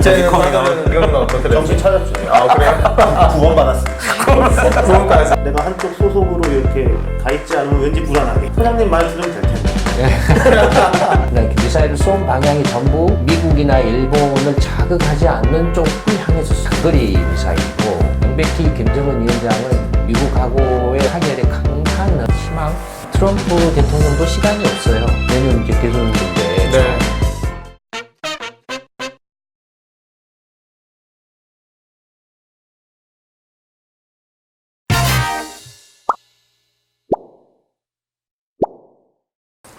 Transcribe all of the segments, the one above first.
둘째는 이거는 어떻게 정신 차렸죠. 아 그래요? 구원 받았어. 구원까지. 내가 한쪽 소속으로 이렇게 가 있지 않으면 왠지 불안하게. 소장님 말 들으면 될 텐데. 네, 미사일을 쏜 방향이 전부 미국이나 일본을 자극하지 않는 쪽을 향해서 사거리 미사일이고 명백히 김정은 위원장은 미국하고의 한결의 강한 희망. 트럼프 대통령도 시간이 없어요. 내년 이제 대선인데. 네.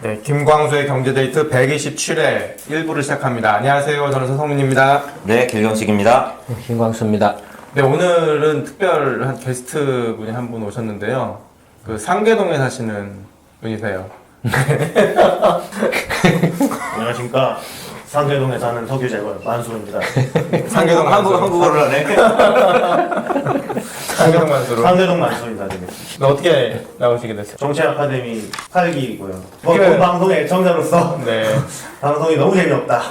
네, 김광수의 경제데이트 127회 1부를 시작합니다. 안녕하세요. 저는 서성민입니다. 네, 길경식입니다. 김광수입니다. 네, 오늘은 특별한 게스트 분이 한 분 오셨는데요. 그 상계동에 사시는 분이세요. 안녕하십니까. 상계동에 사는 석유재벌 만수입니다. 상계동 한국어를 하네. 상계동 만수로. 상계동 만수입니다. 지금. 네, 어떻게 나오시게 됐어요? 정치 아카데미 8기이고요. 본 그래. 방송의 애청자로서 네. 방송이 너무 재미없다.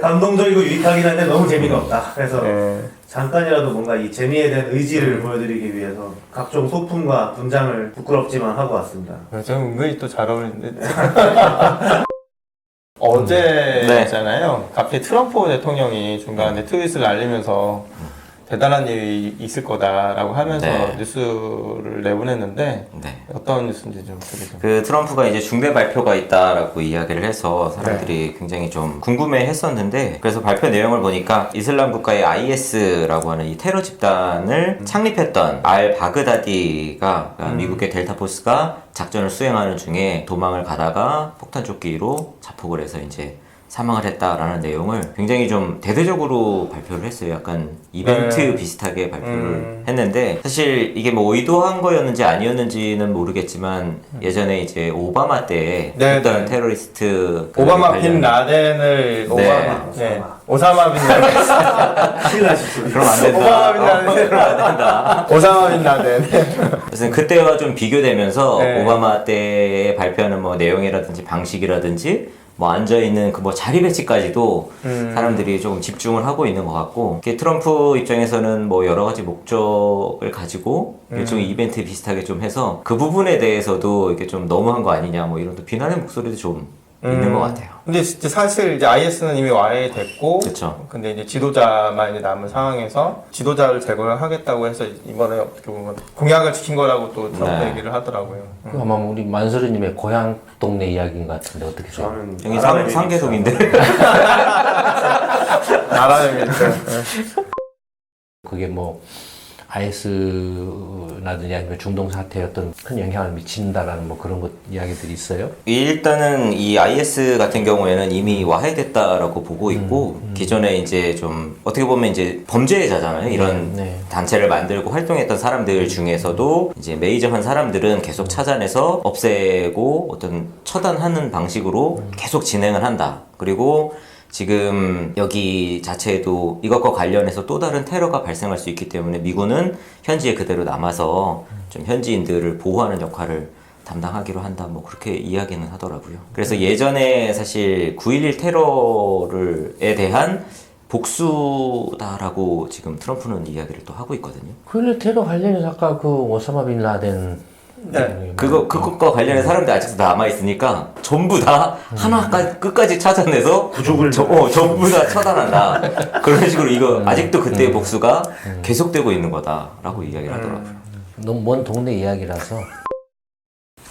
감동적이고 유익하긴 한데 너무 재미가 없다. 그래서 네. 잠깐이라도 뭔가 이 재미에 대한 의지를 보여드리기 위해서 각종 소품과 분장을 부끄럽지만 하고 왔습니다. 저 은근히 또 잘 어울리는데. 어제잖아요. 갑자기 트럼프 대통령이 중간에 트윗을 날리면서 대단한 일이 있을 거다라고 하면서 네. 뉴스를 내보냈는데 네. 어떤 뉴스인지 좀 소개 좀. 그 트럼프가 이제 중대 발표가 있다라고 이야기를 해서 사람들이 굉장히 좀 궁금해 했었는데 그래서 발표 내용을 보니까 이슬람 국가의 IS라고 하는 이 테러 집단을 창립했던 알 바그다디가 그러니까 미국의 델타 포스가 작전을 수행하는 중에 도망을 가다가 폭탄 조끼로 자폭을 해서 이제 사망을 했다라는 내용을 굉장히 좀 대대적으로 발표를 했어요. 약간 이벤트 네. 비슷하게 발표를 했는데 사실 이게 뭐 의도한 거였는지 아니었는지는 모르겠지만 예전에 이제 오바마 때 네, 어떤 네. 테러리스트 오바마 관련- 빈 라덴을 오사마 빈 라덴. 큰일 나실 그럼 안 된다. 오바마 빈 라덴. 그럼 안 된다. 오사마 빈 라덴. 그래서 그때와 좀 비교되면서 네. 오바마 때 발표하는 뭐 내용이라든지 방식이라든지 뭐 앉아있는 그 뭐 자리 배치까지도 사람들이 조금 집중을 하고 있는 것 같고 이게 트럼프 입장에서는 뭐 여러 가지 목적을 가지고 일종의 이벤트 비슷하게 좀 해서 그 부분에 대해서도 이게 좀 너무한 거 아니냐 뭐 이런 또 비난의 목소리도 좀 있는 것 같아요. 근데 진짜 사실 이제 IS는 이미 와해됐고, 그쵸. 근데 이제 지도자만 이제 남은 상황에서 지도자를 제거하겠다고 해서 이번에 어떻게 보면 공약을 지킨 거라고 또 트럼프 네. 얘기를 하더라고요. 그 아마 우리 만서르님의 고향 동네 이야기인 것 같은데 어떻게 생각해요? 저는 여기 아랍에미리트. 상계동인데. 나라는 그게 뭐 IS라든지 아니면 중동 사태에 어떤 큰 영향을 미친다라는 뭐 그런 것 이야기들이 있어요. 일단은 이 IS 같은 경우에는 이미 와해됐다라고 보고 있고 기존에 이제 좀 어떻게 보면 이제 범죄자잖아요. 이런 네. 단체를 만들고 활동했던 사람들 중에서도 이제 메이저한 사람들은 계속 찾아내서 없애고 어떤 처단하는 방식으로 계속 진행을 한다. 그리고 지금 여기 자체에도 이것과 관련해서 또 다른 테러가 발생할 수 있기 때문에 미군은 현지에 그대로 남아서 좀 현지인들을 보호하는 역할을 담당하기로 한다. 뭐 그렇게 이야기는 하더라고요. 그래서 예전에 사실 9.11 테러에 대한 복수다라고 지금 트럼프는 이야기를 또 하고 있거든요. 그 테러 관련해서 아까 그 오사마 빈 라덴 네. 그것과 관련해 사람들이 아직도 남아있으니까 전부 다 하나까지 끝까지 찾아내서 부족을 전부 다 처단한다. 그런 식으로 이거 아직도 그때의 복수가 계속되고 있는 거다라고 이야기를 하더라고요. 너무 먼 동네 이야기라서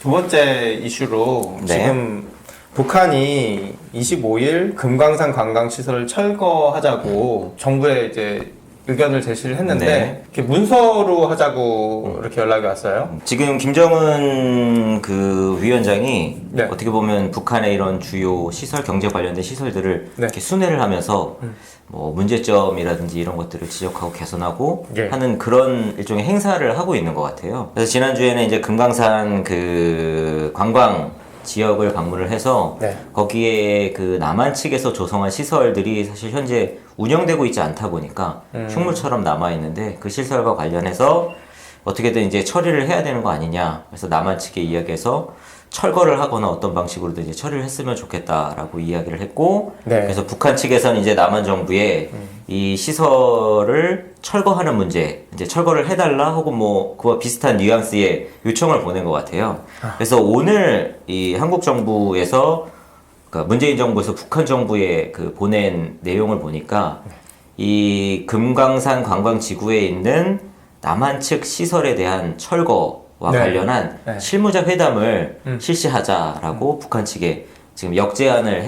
두 번째 이슈로 네. 지금 북한이 25일 금강산 관광시설을 철거하자고 정부에 이제 의견을 제시를 했는데 네. 이렇게 문서로 하자고 이렇게 연락이 왔어요. 지금 김정은 그 위원장이 네. 어떻게 보면 북한의 이런 주요 시설, 경제 관련된 시설들을 네. 이렇게 순회를 하면서 뭐 문제점이라든지 이런 것들을 지적하고 개선하고 예. 하는 그런 일종의 행사를 하고 있는 것 같아요. 그래서 지난주에는 이제 금강산 그 관광 지역을 방문을 해서 네. 거기에 그 남한 측에서 조성한 시설들이 사실 현재 운영되고 있지 않다 보니까 흉물처럼 남아 있는데 그 시설과 관련해서 어떻게든 이제 처리를 해야 되는 거 아니냐. 그래서 남한 측에 이야기해서 철거를 하거나 어떤 방식으로든 이제 처리를 했으면 좋겠다라고 이야기를 했고, 네. 그래서 북한 측에서는 이제 남한 정부에 이 시설을 철거하는 문제, 이제 철거를 해달라 혹은 뭐 그와 비슷한 뉘앙스의 요청을 보낸 것 같아요. 그래서 오늘 이 한국 정부에서 그러니까 문재인 정부에서 북한 정부에 그 보낸 내용을 보니까 이 금강산 관광지구에 있는 남한 측 시설에 대한 철거와 네. 관련한 네. 실무자 회담을 실시하자라고 북한 측에 지금 역제안을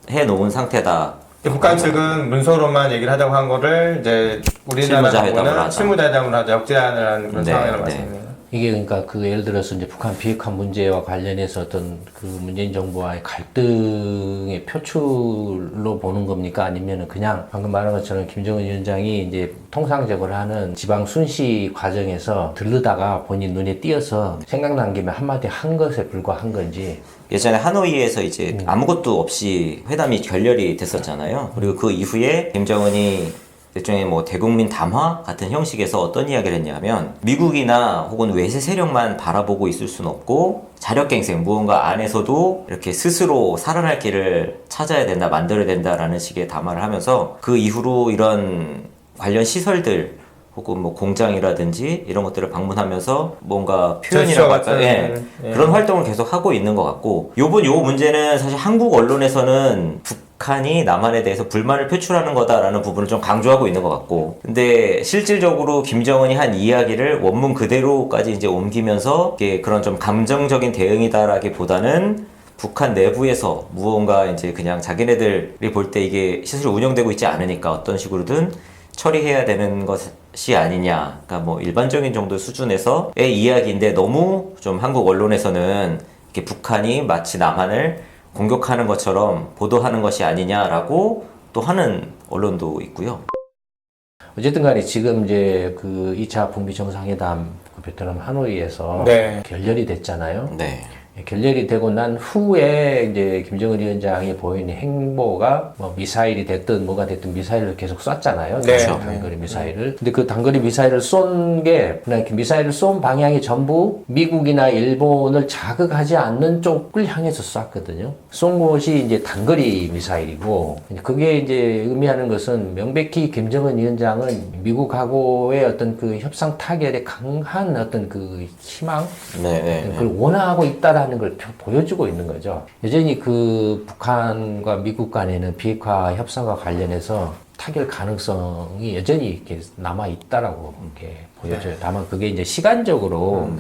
해놓은 상태다. 북한 측은 문서로만 얘기를 하자고 한 거를 이제 실무자 회담을 우리나라하고는 하자. 실무자 회담을 하자, 역제안을 하는 그런 네, 상황이라고 네. 말씀드립니다. 이게 그러니까 그 예를 들어서 이제 북한 비핵화 문제와 관련해서 어떤 그 문재인 정부와의 갈등의 표출로 보는 겁니까? 아니면은 그냥 방금 말한 것처럼 김정은 위원장이 이제 통상적으로 하는 지방 순시 과정에서 들르다가 본인 눈에 띄어서 생각난 김에 한마디 한 것에 불과한 건지. 예전에 하노이에서 이제 아무것도 없이 회담이 결렬이 됐었잖아요. 그리고 그 이후에 김정은이 일종의 뭐 대국민 담화 같은 형식에서 어떤 이야기를 했냐면 미국이나 혹은 외세 세력만 바라보고 있을 수는 없고 자력갱생 무언가 안에서도 이렇게 스스로 살아날 길을 찾아야 된다, 만들어야 된다라는 식의 담화를 하면서 그 이후로 이런 관련 시설들 혹은 뭐 공장이라든지 이런 것들을 방문하면서 뭔가 표현이라고 할까요? 예. 그런 활동을 계속 하고 있는 것 같고 요번 요 문제는 사실 한국 언론에서는 북한이 남한에 대해서 불만을 표출하는 거다라는 부분을 좀 강조하고 있는 것 같고 근데 실질적으로 김정은이 한 이야기를 원문 그대로까지 이제 옮기면서 이게 그런 좀 감정적인 대응이다라기보다는 북한 내부에서 무언가 이제 그냥 자기네들이 볼 때 이게 시설이 운영되고 있지 않으니까 어떤 식으로든 처리해야 되는 것이 아니냐. 그러니까 뭐 일반적인 정도 수준에서의 이야기인데 너무 좀 한국 언론에서는 이렇게 북한이 마치 남한을 공격하는 것처럼 보도하는 것이 아니냐라고 또 하는 언론도 있고요. 어쨌든 간에 지금 이제 그 2차 북미 정상회담 그 베트남 하노이에서 네. 결렬이 됐잖아요. 네. 결렬이 되고 난 후에 이제 김정은 위원장이 보이는 행보가 뭐 미사일이 됐든 뭐가 됐든 미사일을 계속 쐈잖아요. 네. 단거리 미사일을. 근데 그 단거리 미사일을 쏜 게 그냥 미사일을 쏜 방향이 전부 미국이나 일본을 자극하지 않는 쪽을 향해서 쐈거든요. 쏜 곳이 이제 단거리 미사일이고 그게 이제 의미하는 것은 명백히 김정은 위원장은 미국하고의 어떤 그 협상 타결에 강한 어떤 그 희망 네. 그걸 원하고 있다라는 걸 보여주고 있는 거죠. 여전히 그 북한과 미국 간에는 비핵화 협상과 관련해서 타결 가능성이 여전히 이렇게 남아 있다라고 이렇게 보여져요. 다만 그게 이제 시간적으로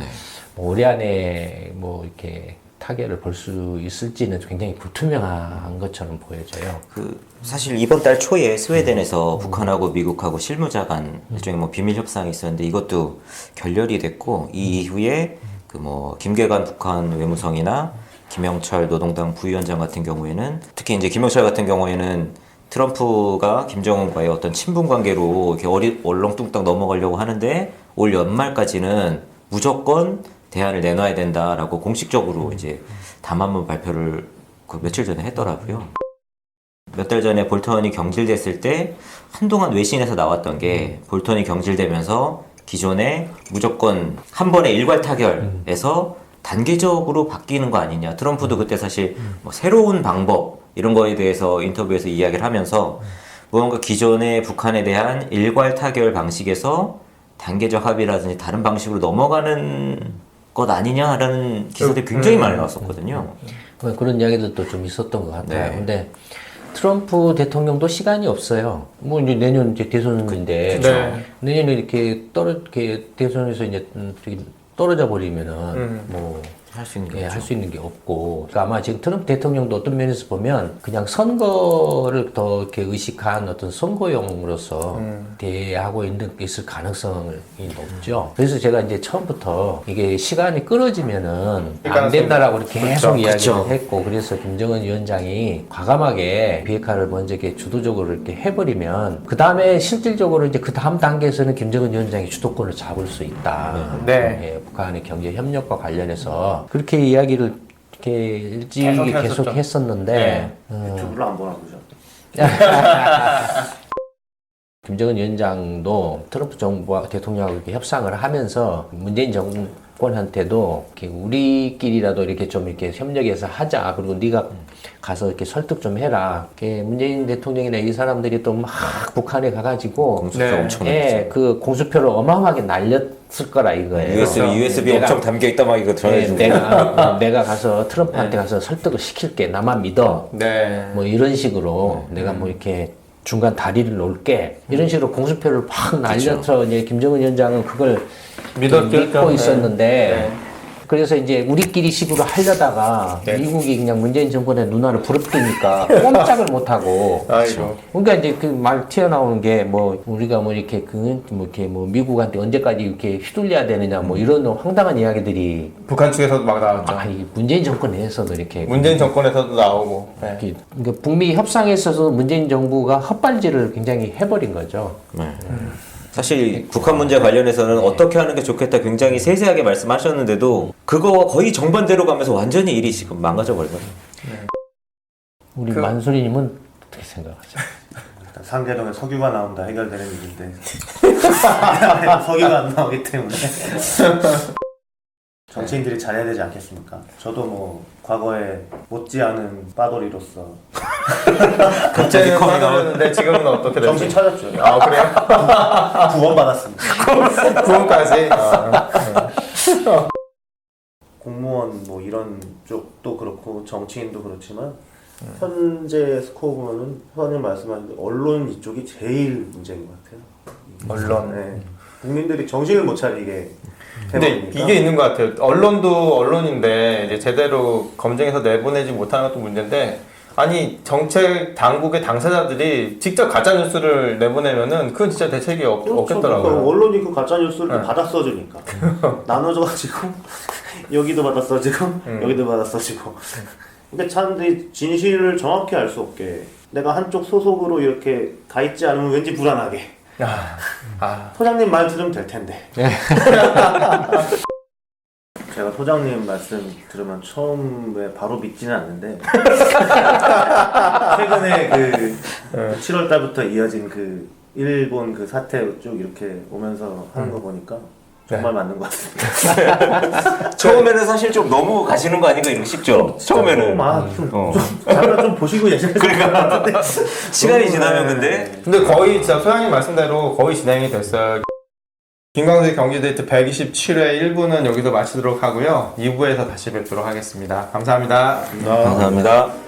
뭐 올해 안에 뭐 이렇게 타결을 볼 수 있을지는 굉장히 불투명한 것처럼 보여져요. 그 사실 이번 달 초에 스웨덴에서 북한하고 미국하고 실무자 간 일종의 뭐 비밀 협상이 있었는데 이것도 결렬이 됐고 이 이후에 그 뭐 김계관 북한 외무성이나 김영철 노동당 부위원장 같은 경우에는 특히 이제 김영철 같은 경우에는 트럼프가 김정은과의 어떤 친분 관계로 이렇게 얼렁뚱땅 넘어가려고 하는데 올 연말까지는 무조건 대안을 내놔야 된다라고 공식적으로 이제 담화문 발표를 그 며칠 전에 했더라고요. 몇 달 전에 볼턴이 경질됐을 때 한동안 외신에서 나왔던 게 볼턴이 경질되면서 기존에 무조건 한 번에 일괄 타결에서 단계적으로 바뀌는 거 아니냐. 트럼프도 그때 사실 뭐 새로운 방법 이런 거에 대해서 인터뷰에서 이야기를 하면서 무언가 기존의 북한에 대한 일괄 타결 방식에서 단계적 합의라든지 다른 방식으로 넘어가는 것 아니냐라는 기사들이 굉장히 많이 나왔었거든요. 그런 이야기들도 좀 있었던 것 같아요. 네. 근데 트럼프 대통령도 시간이 없어요. 뭐 이제 내년 이제 대선인데 내년에 이렇게 대선에서 이제 저기 떨어져 버리면은 뭐 할 수 있는 게 할 수 있는 게 없고. 그러니까 아마 지금 트럼프 대통령도 어떤 면에서 보면 그냥 선거를 더 이렇게 의식한 어떤 선거용으로서 대하고 있을 가능성이 높죠. 그래서 제가 이제 처음부터 이게 시간이 끊어지면은 안 된다라고 이렇게 계속 이야기를 했고, 그래서 김정은 위원장이 과감하게 비핵화를 먼저 이렇게 주도적으로 이렇게 해버리면 그 다음에 실질적으로 이제 그 다음 단계에서는 김정은 위원장이 주도권을 잡을 수 있다. 예, 북한의 경제 협력과 관련해서 그렇게 이야기를 이렇게 일찍이 계속 했었는데 유튜브를 안 보나 보죠. 김정은 위원장도 트럼프 정부와 대통령하고 이렇게 협상을 하면서 문재인 정권한테도 이렇게 우리끼리라도 이렇게 좀 이렇게 협력해서 하자. 그리고 네가 가서 이렇게 설득 좀 해라. 이렇게 문재인 대통령이나 이 사람들이 또 막 북한에 가가지고 공수표 네. 엄청 예, 그 공수표를 어마어마하게 날렸을 거라 이거예요. USB 내가- 엄청 담겨 있다 막 이거 예, 전해주고. 내가 가서 트럼프한테 가서 설득을 시킬게. 나만 믿어. 네. 뭐 이런 식으로 내가 뭐 이렇게 중간 다리를 놓을게. 이런 식으로 공수표를 팍 날려서 이제 김정은 위원장은 그걸 믿었죠. 믿고 네. 있었는데 네. 그래서 이제 우리끼리 식으로 하려다가 네. 미국이 그냥 문재인 정권의 눈알을 부릅뜨니까 꼼짝을 못하고 아이고. 그러니까 이제 그 말 튀어나오는 게 뭐 우리가 뭐 이렇게 뭐 이렇게 뭐 미국한테 언제까지 이렇게 휘둘려야 되느냐 뭐 이런 황당한 이야기들이 북한 측에서도 막 나왔죠. 이 문재인 정권 내에서도 이렇게 문재인 정권에서도 나오고. 네. 그러니까 북미 협상에 있어서 문재인 정부가 헛발질을 굉장히 해버린 거죠. 네. 사실 북한 문제 관련해서는 어떻게 하는 게 좋겠다 굉장히 세세하게 말씀하셨는데도 그거와 거의 정반대로 가면서 완전히 일이 지금 망가져 버리거든요. 우리 만수리님은 어떻게 생각하세요? 일단 상계동에 석유가 나온다 해결되는 일인데 석유가 안 나오기 때문에 정치인들이 잘해야 되지 않겠습니까? 저도 뭐 과거에 못지않은 빠돌이로서 그때는 빠졌는데 지금은 어떻게 됐죠? 정신 차렸죠. 아 그래요? 구원 받았습니다. 구원까지. 공무원 뭐 이런 쪽도 그렇고 정치인도 그렇지만 현재 스코어 보면은 회원님 말씀하신 언론 이쪽이 제일 문제인 것 같아요. 언론. 네. 국민들이 정신을 못 차리게 근데 해버리니까. 이게 있는 것 같아요. 언론도 언론인데 이제 제대로 검증해서 내보내지 못하는 것도 문제인데 아니 정책 당국의 당사자들이 직접 가짜 뉴스를 내보내면은 그건 진짜 대책이 없겠더라고요. 그러니까 언론이 그 가짜 뉴스를 네. 받아 써주니까 나눠져가지고 여기도 받아 써지고 여기도 받아 써지고. 근데 사람들이 진실을 정확히 알 수 없게 내가 한쪽 소속으로 이렇게 가 있지 않으면 왠지 불안하게. 소장님 말 들으면 될 텐데. 제가 소장님 말씀 들으면 처음에 바로 믿지는 않는데 최근에 그 7월 달부터 이어진 그 일본 그 사태 쭉 이렇게 오면서 하는 거 보니까 정말 맞는 것 같습니다. 처음에는 사실 좀 너무 가시는 거 아닌가 이런 싶죠. 처음에는 잠깐 좀 보시고 예전에 그러니까 시간이 지나면 근데 근데 거의 진짜 소장님 말씀대로 거의 진행이 됐어요. 김광수의 경기데이트 127회 1부는 여기서 마치도록 하고요. 2부에서 다시 뵙도록 하겠습니다. 감사합니다. 감사합니다.